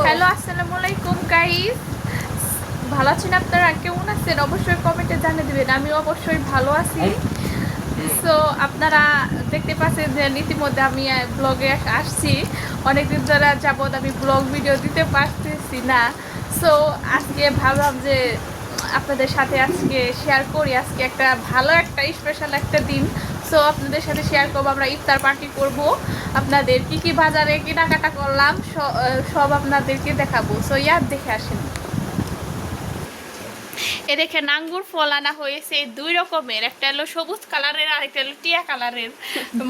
Hello, আসসালামু আলাইকুম guys. ভালো আছেন আপনারা? কেমন আছেন অবশ্যই কমেন্টে জানিয়ে দিবেন। আমি অবশ্যই ভালো আছি। সো আপনারা দেখতে পাচ্ছেন যে ইতিমধ্যে আমি ব্লগে আসছি। অনেকদিন ধরে যাবত আমি ব্লগ ভিডিও দিতে পারতেছি না। সো আজকে ভাবলাম যে আপনাদের সাথে আজকে শেয়ার করি। আজকে একটা ভালো একটা স্পেশাল একটা দিন। সো আপনাদের সাথে শেয়ার করবো, আমরা ইফতার পার্টি করব। আপনাদের কি কি বাজারে কেনাকাটা করলাম সব আপনাদেরকে দেখাবো। সো দেখে আসেন। এ দেখেন আঙ্গুর ফল আনা হয়েছে দুই রকমের, একটা হলো সবুজ কালারের আর একটা হলো টিয়া কালারের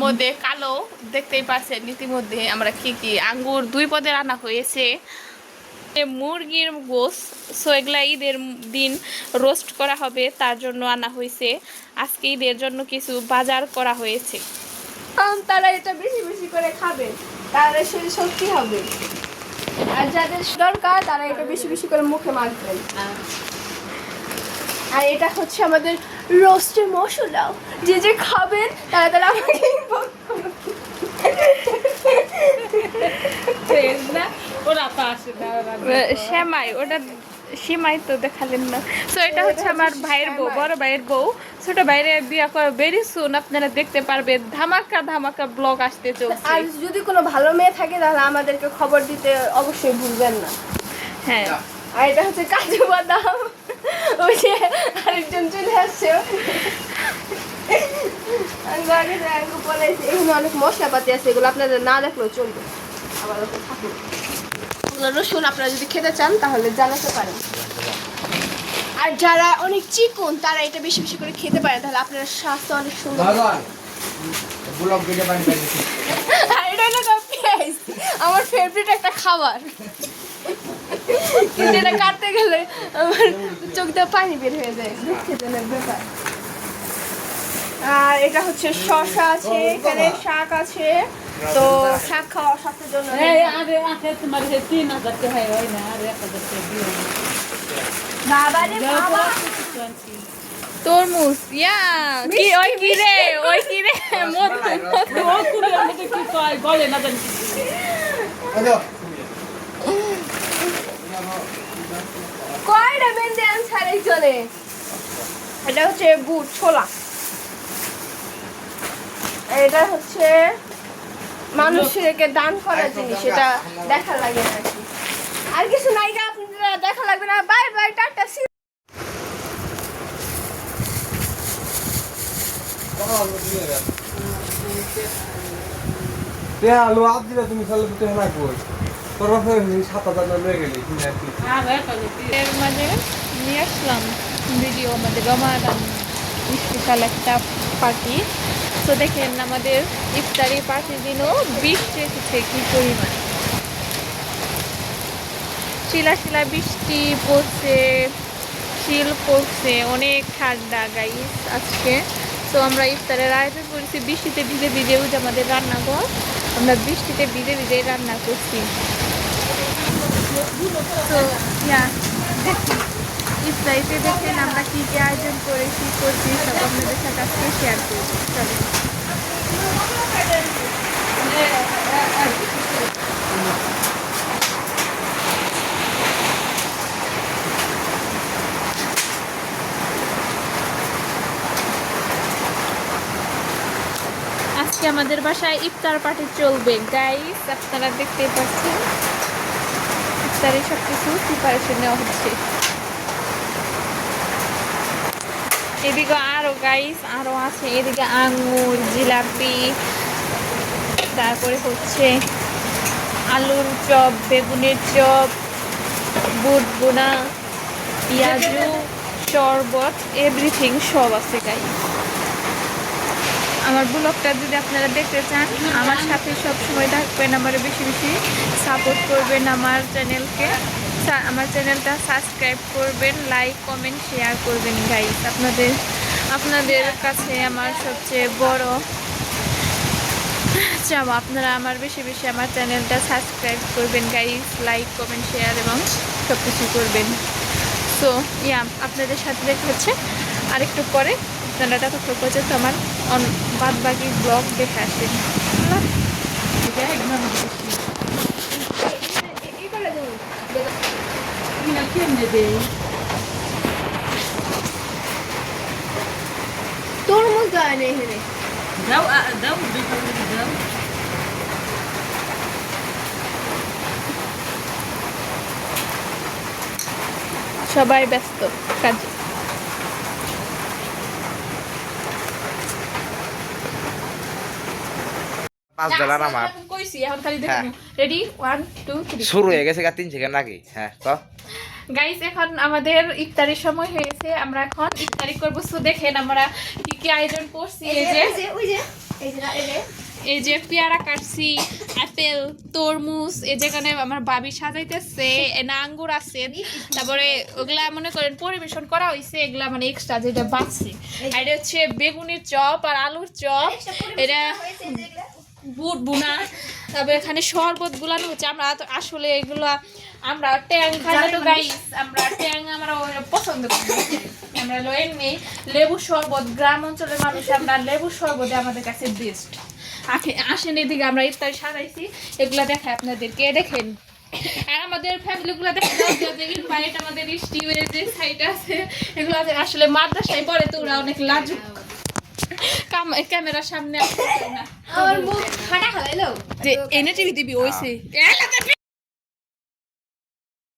মধ্যে কালো। দেখতেই পাচ্ছেন ইতিমধ্যে আমরা কি কি আঙ্গুর দুই পদের আনা হয়েছে। মুরগির গোস, সো এগুলা ঈদের দিন রোস্ট করা হবে, তার জন্য আনা হয়েছে। আজকে ঈদের জন্য কিছু বাজার করা হয়েছে। তারা এটা বেশি বেশি করে খাবে, তারা শরীর শক্তি হবে। আর যাদের দরকার তারা এটা বেশি বেশি করে মুখে মাখবেন। আর এটা হচ্ছে আমাদের রোস্টের মশলা, যে যে খাবেন তারা তারা আমাকে শ্যামাই, ওটা সীমাই তো দেখালেন না। সো এটা হচ্ছে আমার ভাইয়ের বউ, বড় ভাইয়ের বউ। ছোট ভাইয়ের বিয়া করে ভেরি সুন আপনারা দেখতে পারবেন। ধামাকা ধামাকা ব্লগ আসতে চলছে। আর যদি কোনো ভালো মেয়ে থাকে তাহলে আমাদেরকে খবর দিতে অবশ্যই ভুলবেন না। হ্যাঁ, আর এটা হচ্ছে কাজু বাদাম। ওই যে আরেকজন চলে আসছে, এখানে অনেক মশলাপাতি আছে, এগুলো আপনাদের না দেখলেও চলবে। আবার থাকুন, রসুন আপনারা যদি খেতে চান তাহলে জানাতে পারেন। আর যারা অনেক চিকন তারা এটা বেশি বেশি করে খেতে পারেন, তাহলে আপনার স্বাস্থ্য অনেক সুন্দর। আর এটা হলো পেঁয়াজ, আমার ফেভারিট একটা খাবার। কিন্তু এটা কাটতে গেলে আমার চোখ দিয়ে পানি বের হয়ে যায়, দুঃখজনক ব্যাপার। আর এটা হচ্ছে শসা আছে, এখানে শাক আছে। তো শাক খাওয়া স্বাস্থ্যের জন্য তরমুজ। ইয়া কি ওই কি রে, ওই কি রে কয়টা বেঁধে আনছে আরেকজনে। এটা হচ্ছে বুট ছোলা, এটা হচ্ছে মানুষকে দান করার জিনিস, এটা দেখা লাগে না আর কি। আর কিছু নাই, আপনারা দেখা লাগবে না। Bye bye, tata. তুমি এর মাঝে নিয়ে আসলাম ভিডিও আমাদের রমাদান স্পেশাল একটা পার্টি। তো দেখেন আমাদের ইফতারি পার্টির দিনও বৃষ্টি এসেছে কি পরিমাণ, শিলা শিলা বৃষ্টি পড়ছে, শিল পড়ছে, অনেক ঠান্ডা গাইস আজকে। তো আমরা ইফতারের আয়োজন করেছি বৃষ্টিতে ভিজে ভিজে। ওই যে আমাদের রান্নাঘর, আমরা বৃষ্টিতে ভিজে ভিজে রান্না করছি। তো ইফতারিতে দেখেন আমরা কি কি আয়োজন করেছি করছি সব আপনাদের সাথে আজকে শেয়ার করছি। চলো আজকে আমাদের বাসায় ইফতার পার্টি চলবে গাইস, আপনারা দেখতে পাচ্ছেন। ইফতারে সব কিছু প্রিপারেশন নেওয়া হচ্ছে। এদিকে আরো গাইস আরো আছে, এদিকে আঙুর, জিলাপি, তারপরে হচ্ছে আলুর চপ, বেগুনের চপ, বুট বোনা, পেঁয়াজু, শরবত, এভরিথিং সব আছে গাইস। আমার ব্লগটা যদি আপনারা দেখতে চান আমার সাথে সব সময় থাকবেন, আমার বেশি বেশি সাপোর্ট করবেন আমার চ্যানেলকে। আমার চ্যানেলটা সাবস্ক্রাইব করবেন, লাইক কমেন্ট শেয়ার করবেন গাইস। আপনাদের কাছে আমার সবচেয়ে বড় চাও আপনারা আমার বেশি বেশি আমার চ্যানেলটা সাবস্ক্রাইব করবেন গাইস, লাইক কমেন্ট শেয়ার এবং সব কিছু করবেন। সো আপনাদের সাথে দেখা হচ্ছে আরেকটু পরে। আপনারা ততক্ষণ পর্যন্ত আমার বাদ বাকি ব্লগ দেখে আসেন। এই করে দেবো। কেমনে দেই তরমুজ দেওয়া নেই এখানে দাও দাও দাও সবাই ব্যস্ত কাজে $5 আমার কইছি এখন খালি হ্যাঁ। দেখুন রেডি 1 2 3 শুরু হয়ে গেছে 3 সেকেন্ড আগে হ্যাঁ তো গাইস এখন আমাদের ইফতারির সময় হয়েছে আমরা এখন ইফতারি করব সো দেখেন আমরা কি কি আয়োজন করছি এই যে এই যে পেয়ারা কাটছি আপেল তরমুজ এই যেখানে আমার ভাবি সাজাইতেছে না আঙ্গুর আছে তারপরে ওগুলা মনে করেন পরিবেশন করা হয়েছে এগুলা মানে এক্সট্রা যেটা বাঁচছে আর এটা হচ্ছে বেগুনের চপ আর আলুর চপ এটা বুট বুনা তারপরে এখানে শরবত গুলানো হচ্ছে আমরা তো আসলে এগুলা আমরা ট্যাং খাই না তো গাইস আমরা ট্যাং আমরা পছন্দ করি আমরা এমনি লেবু শরবত গ্রাম অঞ্চলের মানুষ আমরা লেবু শরবত আমাদের কাছে বেস্ট আসেন এদিকে আমরা ইফতারি সাজাইছি এগুলা দেখাই আপনাদেরকে দেখেন আর আমাদের ফ্যামিলি গুলো দেখেন বাইরে আমাদের স্টিমের যে সাইড আছে এগুলো আসলে মাদ্রাসায় পড়ে তো ওরা অনেক লাজুক ক্যামেরার সামনে আসতে না আমার মুখ ফাটা খালাইলো যে এনে টিভি দিবি ওইছে